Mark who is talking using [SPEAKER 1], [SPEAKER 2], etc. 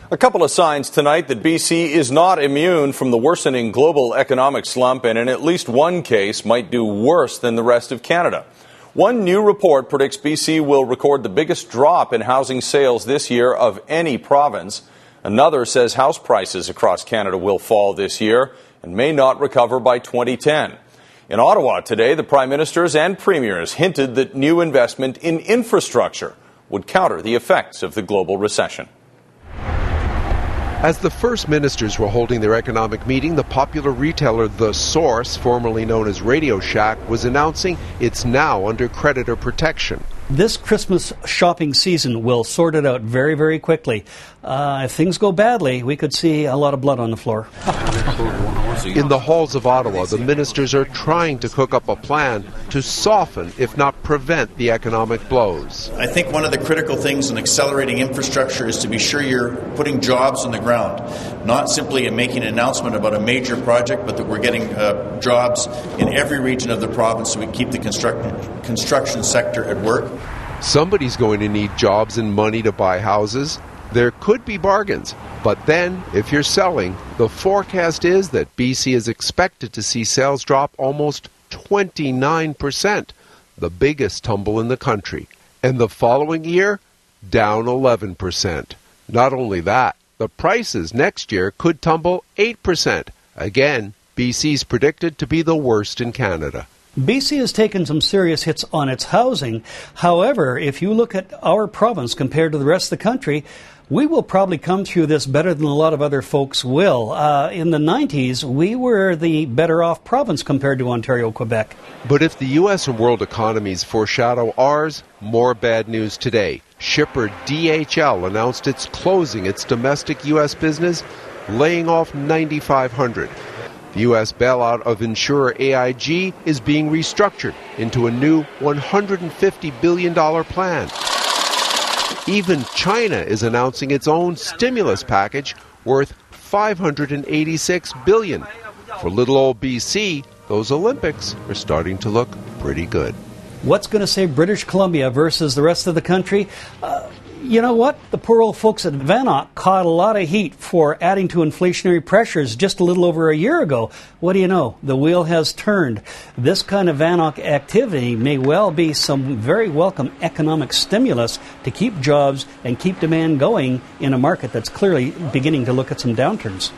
[SPEAKER 1] A couple of signs tonight that BC is not immune from the worsening global economic slump, and in at least one case might do worse than the rest of Canada. One new report predicts BC will record the biggest drop in housing sales this year of any province. Another says house prices across Canada will fall this year and may not recover by 2010. In Ottawa today, the Prime Ministers and Premiers hinted that new investment in infrastructure would counter the effects of the global recession.
[SPEAKER 2] As the First Ministers were holding their economic meeting, the popular retailer The Source, formerly known as Radio Shack, was announcing it's now under creditor protection.
[SPEAKER 3] This Christmas shopping season will sort it out very, very quickly. If things go badly, we could see a lot of blood on the floor.
[SPEAKER 2] In the halls of Ottawa, the ministers are trying to cook up a plan to soften, if not prevent, the economic blows.
[SPEAKER 4] I think one of the critical things in accelerating infrastructure is to be sure you're putting jobs on the ground, not simply making an announcement about a major project, but that we're getting jobs in every region of the province so we keep the construction sector at work.
[SPEAKER 2] Somebody's going to need jobs and money to buy houses. There could be bargains, but then, if you're selling, the forecast is that BC is expected to see sales drop almost 29%, the biggest tumble in the country. And the following year, down 11%. Not only that, the prices next year could tumble 8%. Again, BC's predicted to be the worst in Canada.
[SPEAKER 3] BC has taken some serious hits on its housing. However, if you look at our province compared to the rest of the country, we will probably come through this better than a lot of other folks will. In the 90s, we were the better off province compared to Ontario, Quebec.
[SPEAKER 2] But if the U.S. and world economies foreshadow ours, more bad news today. Shipper DHL announced it's closing its domestic U.S. business, laying off 9,500. The U.S. bailout of insurer AIG is being restructured into a new $150 billion plan. Even China is announcing its own stimulus package worth $586 billion. For little old BC, those Olympics are starting to look pretty good.
[SPEAKER 3] What's going to save British Columbia versus the rest of the country? You know what? The poor old folks at Vanoc caught a lot of heat for adding to inflationary pressures just a little over a year ago. What do you know? The wheel has turned. This kind of Vanoc activity may well be some very welcome economic stimulus to keep jobs and keep demand going in a market that's clearly beginning to look at some downturns.